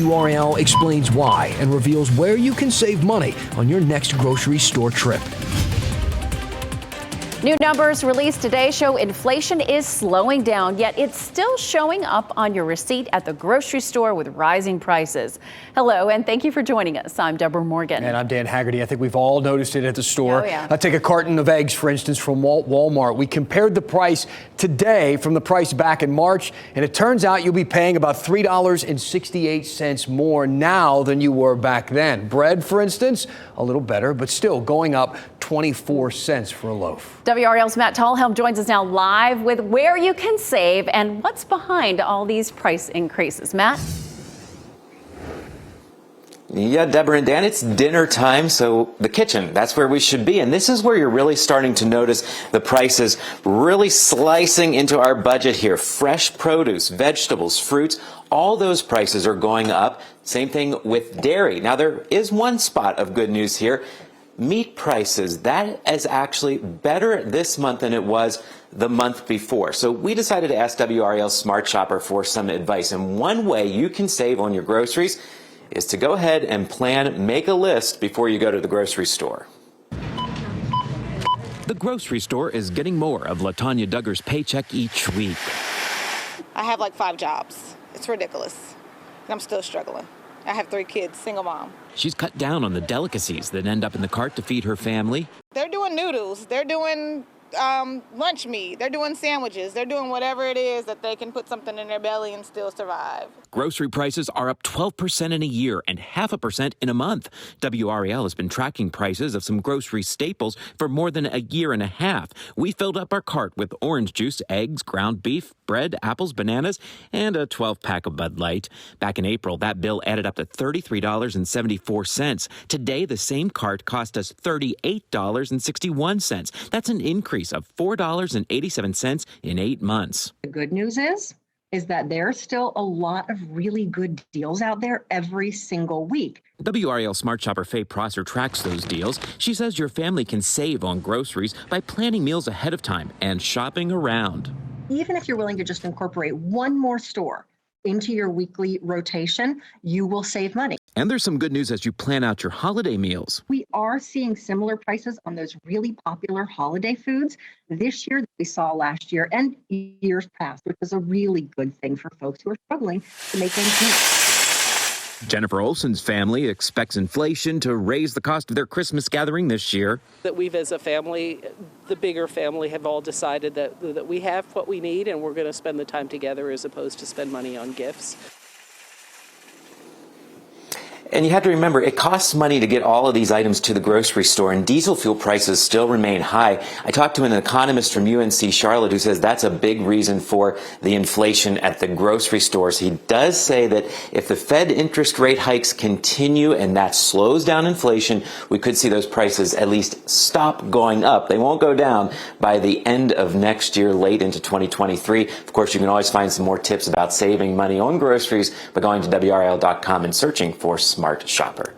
WRAL explains why and reveals where you can save money on your next grocery store trip. New numbers released today show inflation is slowing down, yet it's still showing up on your receipt at the grocery store with rising prices. Hello, and thank you for joining us. I'm Deborah Morgan. And I'm Dan Haggerty. I think we've all noticed it at the store. Oh, yeah. Take a carton of eggs, for instance, from Walmart. We compared the price today from the price back in March, and it turns out you'll be paying about $3.68 more now than you were back then. Bread, for instance, a little better, but still going up 24 cents for a loaf. WRAL's Matt Tallhelm joins us now live with where you can save and what's behind all these price increases. Matt? Yeah, Deborah and Dan, it's dinner time, so the kitchen, that's where we should be. And this is where you're really starting to notice the prices really slicing into our budget here. Fresh produce, vegetables, fruits, all those prices are going up. Same thing with dairy. Now, there is one spot of good news here. Meat prices, that is actually better this month than it was the month before. So we decided to ask WRAL Smart Shopper for some advice. And one way you can save on your groceries is to go ahead and make a list before you go to the grocery store. The grocery store is getting more of Latanya Dugger's paycheck each week. I have like 5 jobs. It's ridiculous. And I'm still struggling. I have 3 kids, single mom. She's cut down on the delicacies that end up in the cart to feed her family. They're doing noodles. They're doing lunch meat. They're doing sandwiches. They're doing whatever it is that they can put something in their belly and still survive. Grocery prices are up 12% in a year and 0.5% in a month. WRAL has been tracking prices of some grocery staples for more than a year and a half. We filled up our cart with orange juice, eggs, ground beef, bread, apples, bananas, and a 12-pack of Bud Light. Back in April, that bill added up to $33.74. Today, the same cart cost us $38.61. That's an increase of $4.87 in 8 months. The good news is that there's still a lot of really good deals out there every single week. WRAL Smart Shopper Faye Prosser tracks those deals. She says your family can save on groceries by planning meals ahead of time and shopping around. Even if you're willing to just incorporate one more store into your weekly rotation, you will save money. And there's some good news as you plan out your holiday meals. We are seeing similar prices on those really popular holiday foods this year that we saw last year and years past, which is a really good thing for folks who are struggling to make ends meet. Jennifer Olson's family expects inflation to raise the cost of their Christmas gathering this year. That we've, as a family, the bigger family, have all decided that we have what we need and we're going to spend the time together as opposed to spend money on gifts. And you have to remember, it costs money to get all of these items to the grocery store, and diesel fuel prices still remain high. I talked to an economist from UNC Charlotte who says that's a big reason for the inflation at the grocery stores. He does say that if the Fed interest rate hikes continue and that slows down inflation, we could see those prices at least stop going up. They won't go down by the end of next year, late into 2023. Of course, you can always find some more tips about saving money on groceries by going to WRAL.com and searching for Smart Shopper.